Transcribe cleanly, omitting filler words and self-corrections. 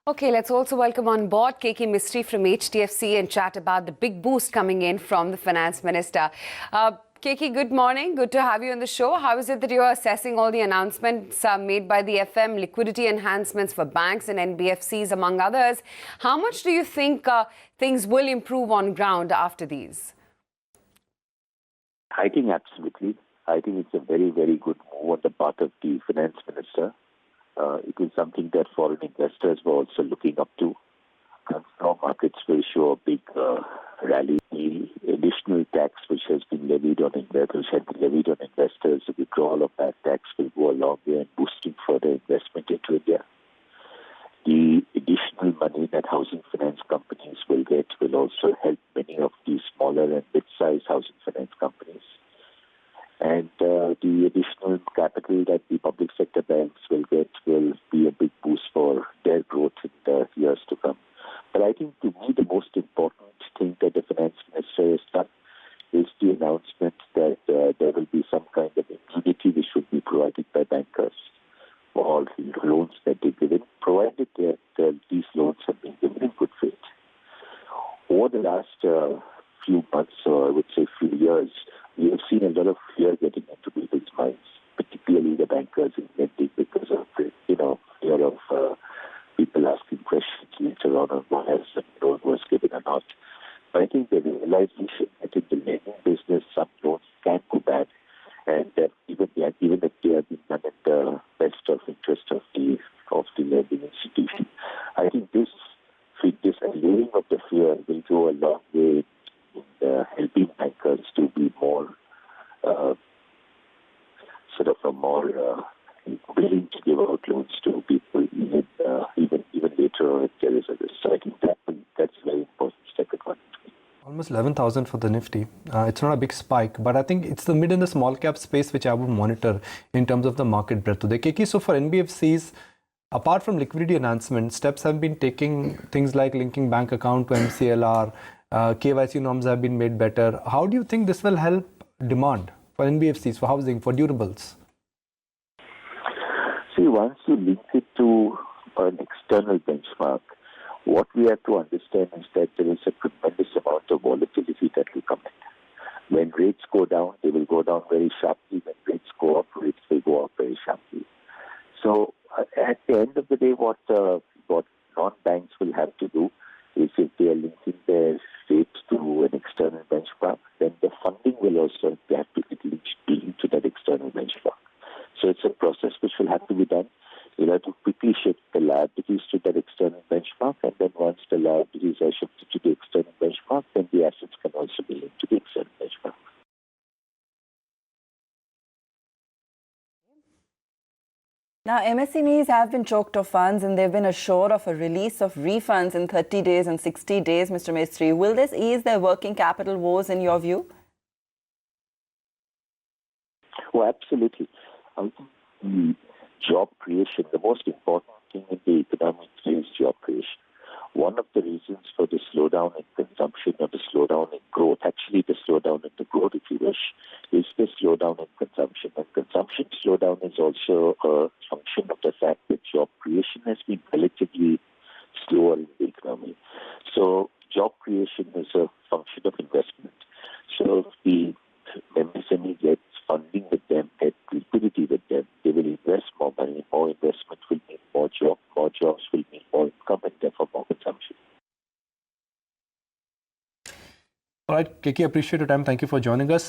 Okay, let's also welcome on board Keki Mistry from HDFC and chat about the big boost coming in from the Finance Minister. Keki, good morning. Good to have you on the show. How is it that you're assessing all the announcements made by the FM, liquidity enhancements for banks and NBFCs, among others? How much do you think things will improve on ground after these? I think absolutely. I think it's a very, very good move on the part of the Finance Minister. It is something that foreign investors were also looking up to. And stock markets will show a big rally. The additional tax which has been levied on investors, the withdrawal of that tax will go a long way in boosting further investment into India. The additional money that housing finance companies will get will also help many of the smaller and mid-sized housing finance companies. And the additional capital that the public sector banks will get will be a big boost for their growth in the years to come. But I think to me the most important thing that the Finance Minister has done is the announcement that there will be some kind of immunity which should be provided by bankers for loans that they give in, provided that these loans have been given in good faith. Over the last few months, or I would say few years, we have seen a lot of fear getting into people's minds, particularly the bankers in lending, because of fear of people asking questions later on whether the loan was given or not. But I think the realization that in the lending business, some loans can go bad, and even if they have been done in the best of interest of the lending institution, I think this allaying of the fear will go a long way in helping bankers to be more willing to give out loans to people even later on if there is a risk. So I think that's a very important step at one. Almost 11,000 for the Nifty. It's not a big spike, but I think it's the mid and the small cap space which I would monitor in terms of the market breadth today. Keki, so for NBFCs, apart from liquidity enhancement, steps have been taking things like linking bank account to MCLR, KYC norms have been made better. How do you think this will help demand for NBFCs, for housing, for durables? See, once you link it to an external benchmark, what we have to understand is that there is a tremendous amount of volatility that will come in. When rates go down, they will go down very sharply. When rates go up, rates will go up very sharply. So at the end of the day, what non-banks will have to do is, if they are linking their rates to an external benchmark, then the funding will also have to get linked to that external benchmark. So it's a process which will have to be done. You'll have to quickly shift the liabilities to that external benchmark, and then once the liabilities are shifted to the external benchmark, then the assets can also be linked to the external benchmark. Now, MSMEs have been choked of funds and they've been assured of a release of refunds in 30 days and 60 days, Mr. Mistry. Will this ease their working capital woes in your view? Oh, absolutely. I think the job creation, the most important thing in the economy is job creation. One of the reasons for the slowdown in consumption or the slowdown in growth, actually the slowdown in the growth, if you wish, is the slowdown in consumption. And consumption slowdown is also a function of the fact that job creation has been relatively slower in the economy. So job creation is a function of investment. So if the MSME gets funding with them, get liquidity with them, they will invest more money. More investment will mean more jobs will mean more income, and therefore more consumption. All right, Keki, appreciate your time. Thank you for joining us.